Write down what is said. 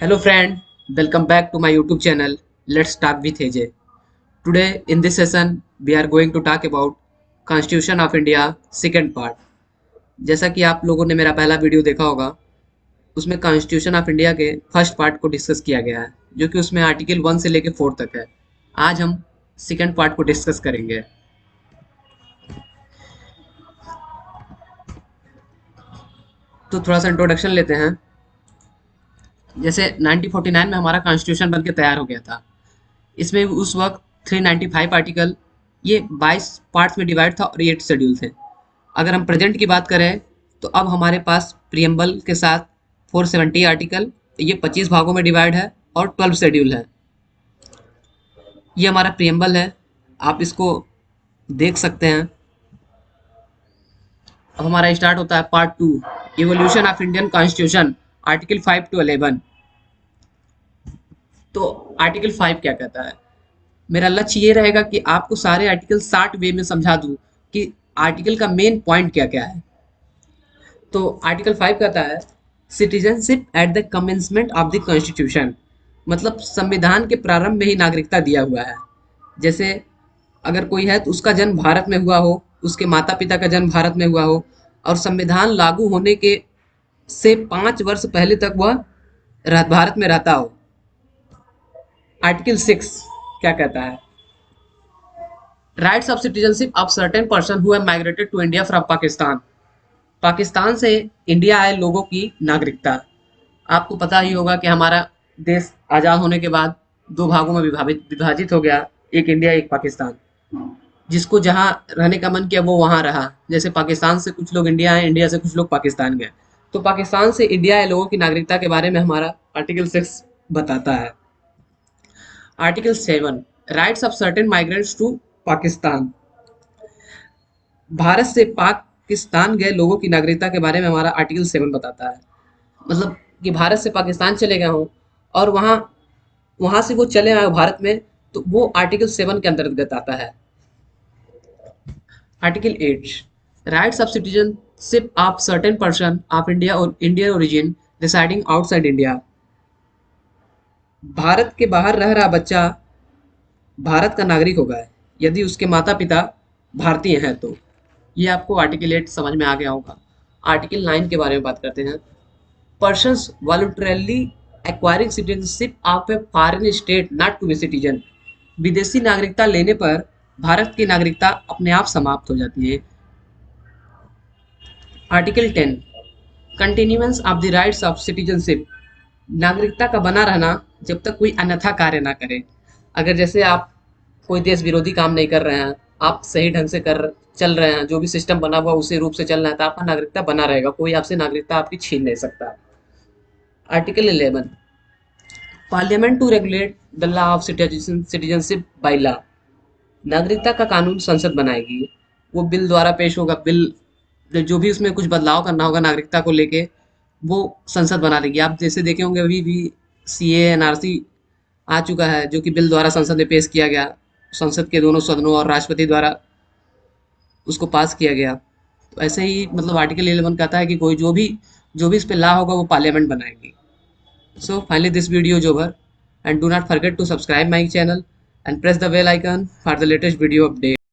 Hello friend, welcome back to my YouTube channel. Let's talk with AJ. Today in this session we are going to talk about Constitution of India second part. जैसा कि आप लोगों ने मेरा पहला video देखा होगा, उसमें कॉन्स्टिट्यूशन ऑफ इंडिया के फर्स्ट पार्ट को डिस्कस किया गया है, जो कि उसमें आर्टिकल 1 से लेकर 4 तक है। आज हम सेकंड पार्ट को डिस्कस करेंगे। तो थोड़ा सा इंट्रोडक्शन लेते हैं। जैसे 1949 में हमारा कॉन्स्टिट्यूशन बनके तैयार हो गया था। इसमें उस वक्त 395 आर्टिकल, ये 22 पार्ट्स में डिवाइड था और 8 शेड्यूल थे। अगर हम प्रेजेंट की बात करें तो अब हमारे पास प्रियम्बल के साथ 470 आर्टिकल, ये 25 भागों में डिवाइड है और 12 शेड्यूल है। ये हमारा प्रियम्बल है, आप इसको देख सकते हैं। अब हमारा स्टार्ट होता है part 2, evolution of Indian constitution, article 5 to 11। तो आर्टिकल 5 क्या कहता है? मेरा लक्ष्य ये रहेगा कि आपको सारे आर्टिकल शार्ट वे में समझा दूं कि आर्टिकल का मेन पॉइंट क्या क्या है। तो आर्टिकल 5 कहता है citizenship at the commencement of the constitution, मतलब संविधान के प्रारंभ में ही नागरिकता दिया हुआ है। जैसे अगर कोई है तो उसका जन्म भारत में हुआ हो, उसके माता पिता का जन्म भारत में हुआ हो और संविधान लागू होने के से 5 वर्ष पहले तक वह भारत में रहता हो। आर्टिकल 6 क्या कहता है? Rights of citizenship of certain person who have migrated to India from Pakistan, Pakistan से इंडिया आए लोगों की नागरिकता। आपको पता ही होगा कि हमारा देश आज़ाद होने के बाद 2 भागों में विभाजित हो गया, एक इंडिया एक पाकिस्तान। जिसको जहाँ रहने का मन किया वो वहाँ रहा। जैसे पाकिस्तान से कुछ लोग इंडिया आए, इंडिया से कुछ लोग पाकिस्तान गए। तो पाकिस्तान से इंडिया आए लोगों की नागरिकता के बारे में हमारा आर्टिकल 6 बताता है। Article 7, rights of certain migrants to Pakistan, Bharat से पाकिस्तान गए लोगों की नागरिकता के बारे में हमारा आर्टिकल 7 बताता है। मतलब कि भारत से पाकिस्तान चले गए हों और वहाँ वहाँ से वो चले आए भारत में, तो वो आर्टिकल 7 के अंतर्गत आता है। Article 8, rights of citizenship of certain person of India और Indian origin residing outside India, Bharat के बाहर रह रहा बच्चा भारत का नागरिक होगा यदि उसके माता पिता भारतीय हैं तो। ये आपको आर्टिकल 8 समझ में आ गया होगा। आर्टिकल 9 के बारे में बात करते हैं। Persons voluntarily acquiring citizenship of a foreign state not to be citizen, विदेशी नागरिकता लेने पर भारत की नागरिकता अपने आप समाप्त हो जाती है। Article 10, continuance of the rights of citizenship, नागरिकता का बना रहना जब तक कोई अन्यथा कार्य ना करे। अगर जैसे आप कोई देश विरोधी काम नहीं कर रहे हैं, आप सही ढंग से कर चल रहे हैं, जो भी सिस्टम बना हुआ उसी रूप से चल रहा है, तो आपका नागरिकता बना रहेगा, कोई आपसे नागरिकता आपकी छीन नहीं सकता। Article 11, parliament to regulate the law of citizenship by law, नागरिकता का कानून संसद बनाएगी। वो बिल द्वारा पेश होगा, बिल जो भी उसमें कुछ बदलाव करना होगा नागरिकता को लेके वो संसद बना देगी। आप जैसे देखे होंगे अभी भी CA NRC आ चुका है, जो कि बिल द्वारा संसद में पेश किया गया, संसद के दोनों सदनों और राष्ट्रपति द्वारा उसको पास किया गया। तो ऐसे ही मतलब आर्टिकल 11 कहता है कि कोई जो भी इस पे लॉ होगा वो पार्लियामेंट बनाएगी। So finally this video is over and do not forget to subscribe my channel and press the bell icon for the latest video update.